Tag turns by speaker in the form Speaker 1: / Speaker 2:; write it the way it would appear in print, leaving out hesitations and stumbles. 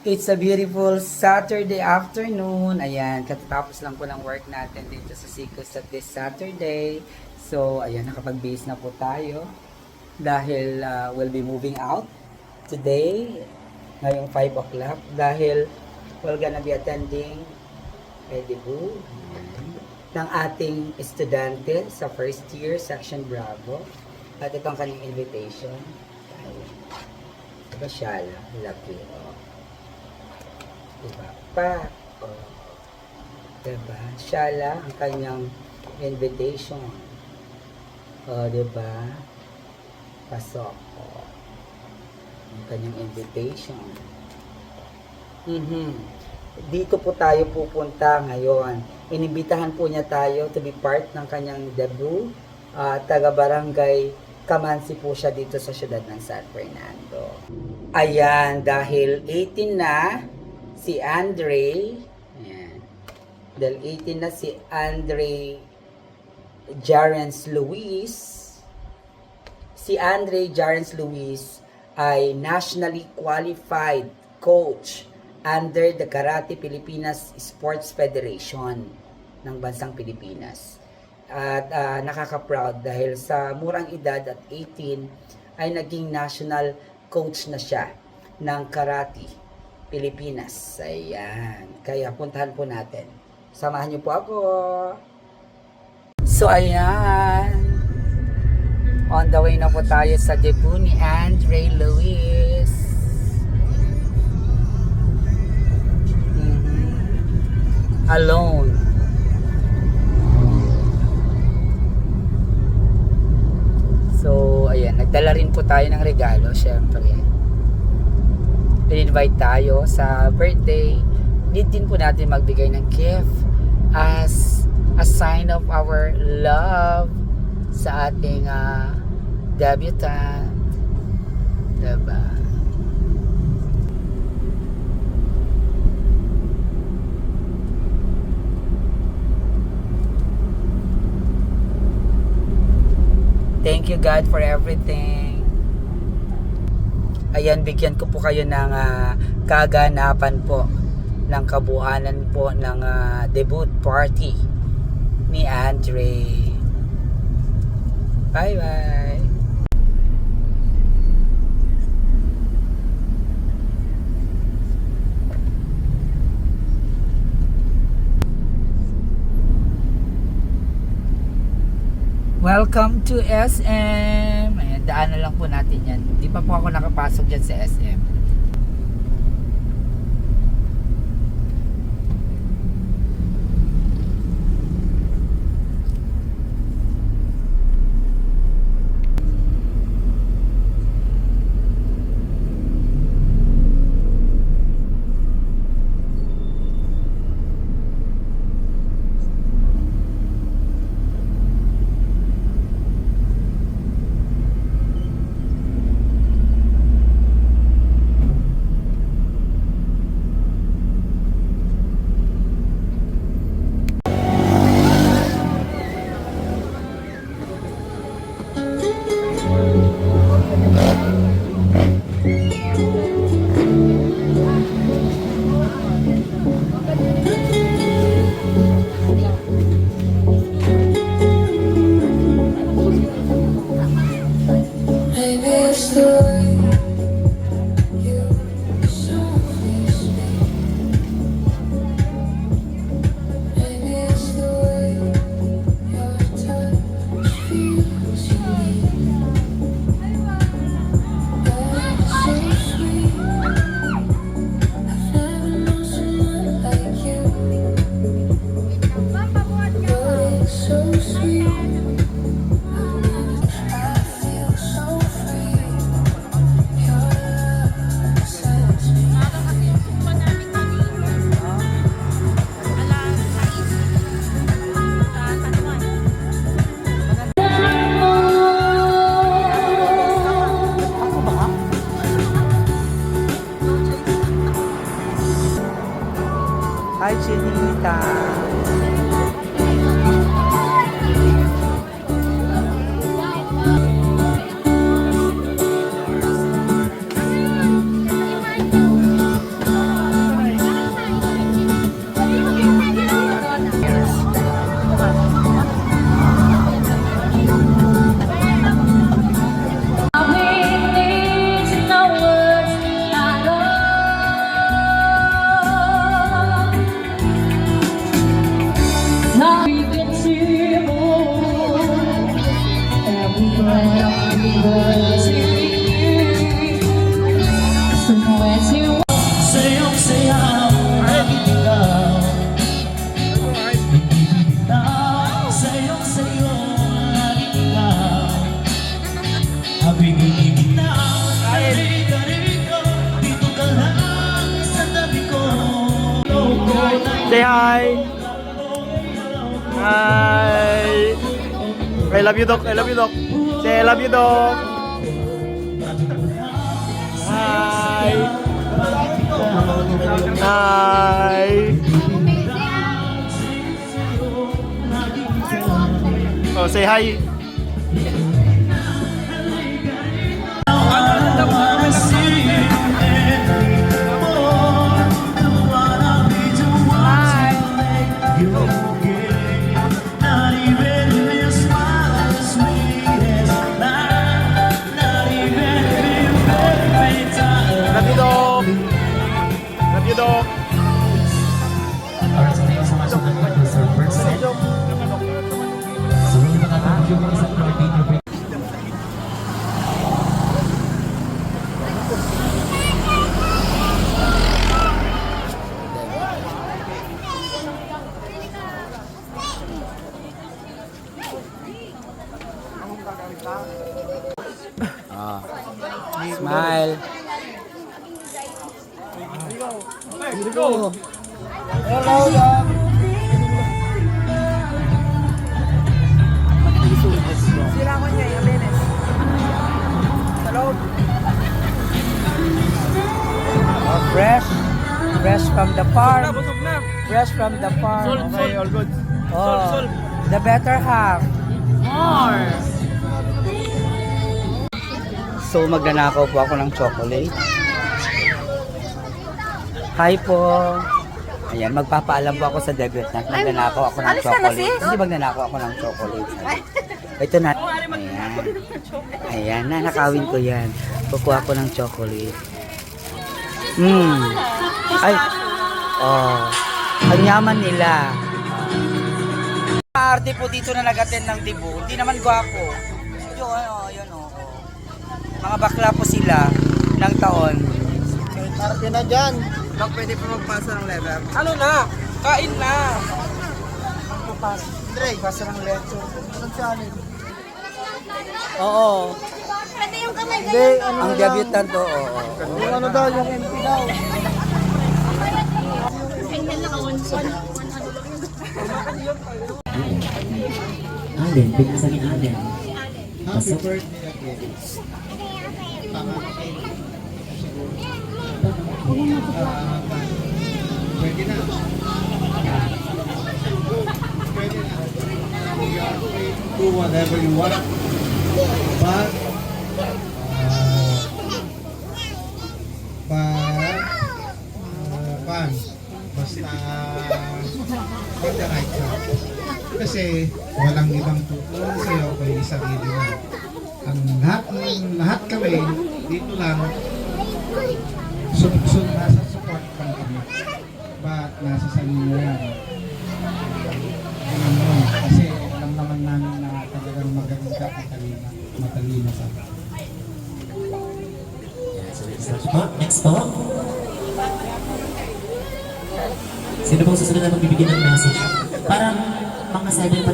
Speaker 1: It's a beautiful Saturday afternoon. Ayan, katatapos lang po ng work natin dito sa Sikos at this Saturday. So, ayan, nakapag-base na po tayo dahil we'll be moving out today, ngayong 5 o'clock, dahil we're gonna be attending a debut ng ating estudyante sa first year, Section Bravo. At ito ang kanyang invitation. Diba siya? Laki. Diba? Diba? Siya ang kanyang invitation. Diba? Pasok. Ang kanyang invitation. Dito po tayo pupunta ngayon. Inimbitahan po niya tayo to be part ng kanyang debut. Taga-barangay Kamansi po siya dito sa siyudad ng San Fernando. Ayan, dahil 18 na si Andre. Ayan. Dahil 18 na si Andre Jarens Luis. Si Andre Jarens Luis ay nationally qualified coach under the Karate Pilipinas Sports Federation ng bansang Pilipinas. At nakaka-proud dahil sa murang edad at 18 ay naging national coach na siya ng Karate Pilipinas. Ayan. Kaya puntahan po natin. Samahan niyo po ako. So ayan. On the way na po tayo sa debut ni Andre Luis. Alone. So, ayan, nagdala rin po tayo ng regalo, syempre. In-invite tayo sa birthday. Need din po natin magbigay ng gift as a sign of our love sa ating debutant. Diba? Thank you God for everything. Ayan, bigyan ko po kayo ng kaganapan po ng kabuuanan po ng debut party ni Andre. Bye bye. Welcome to SM. Ayan, daanan lang po natin yan. Di pa po ako nakapasok dyan sa SM. Hi, Chinita.
Speaker 2: Say hi. Hi. I love you, Doc. I love you, Doc. Say I love you, Doc. Hi. Hi. Oh, say hi. Love you, Doc. Love you, Doc.
Speaker 3: Alright, so thank you so much sa mga reserve person. So, hindi pa natin yung isang video break.
Speaker 1: Smile.
Speaker 4: Sila ko niya, yung Benes. Sa loob.
Speaker 1: Fresh. Fresh from the farm.
Speaker 4: Busog na.
Speaker 1: Fresh from the farm.
Speaker 2: Okay, all good.
Speaker 1: Oh, the better half.
Speaker 4: More.
Speaker 1: So, magnanakaw po ako ng chocolate. Hi po. Ayan, magpapaalam po ako sa debut na magnanakaw ako ng
Speaker 4: alis ka na,
Speaker 1: chocolate.
Speaker 4: sis?
Speaker 1: Hindi, magnanakaw ako ng chocolate. Ito na. Ayan. Ayan, nanakawin ko yan. Kukuha ko ng chocolate. Ay. Oh. Ang yaman nila. Arte po dito na nag-attend ng dibu. Hindi naman gwapo. Yun o. Mga bakla po sila ng taon.
Speaker 4: Arte na dyan.
Speaker 1: Bak, pwede po magpasa ng letter.
Speaker 4: Ano na? Kain na.
Speaker 1: Magpapasa. Pasa ng letter. Oo.
Speaker 5: Pwede yung kamay
Speaker 4: Hindi, ano
Speaker 1: Ang
Speaker 4: na lang.
Speaker 1: debutant to, oo.
Speaker 4: Yung ano daw, yung MP daw.
Speaker 3: Alden, bigkasan ni Alden. Pasok.
Speaker 6: Pwede na. Pwede na. You are free to do whatever you want. But, pan, basta make the right choice. Kasi walang ibang tutulong sa'yo kay sarili mo. Ang lahat kami dito lang nasa support lang kami. But nasa sa inyo yan. Alam mo, kasi alam naman namin na talagang magaling ka matalino ka.
Speaker 3: Next po. Sino pong susunod na magbibigay ng message? Parang mga 7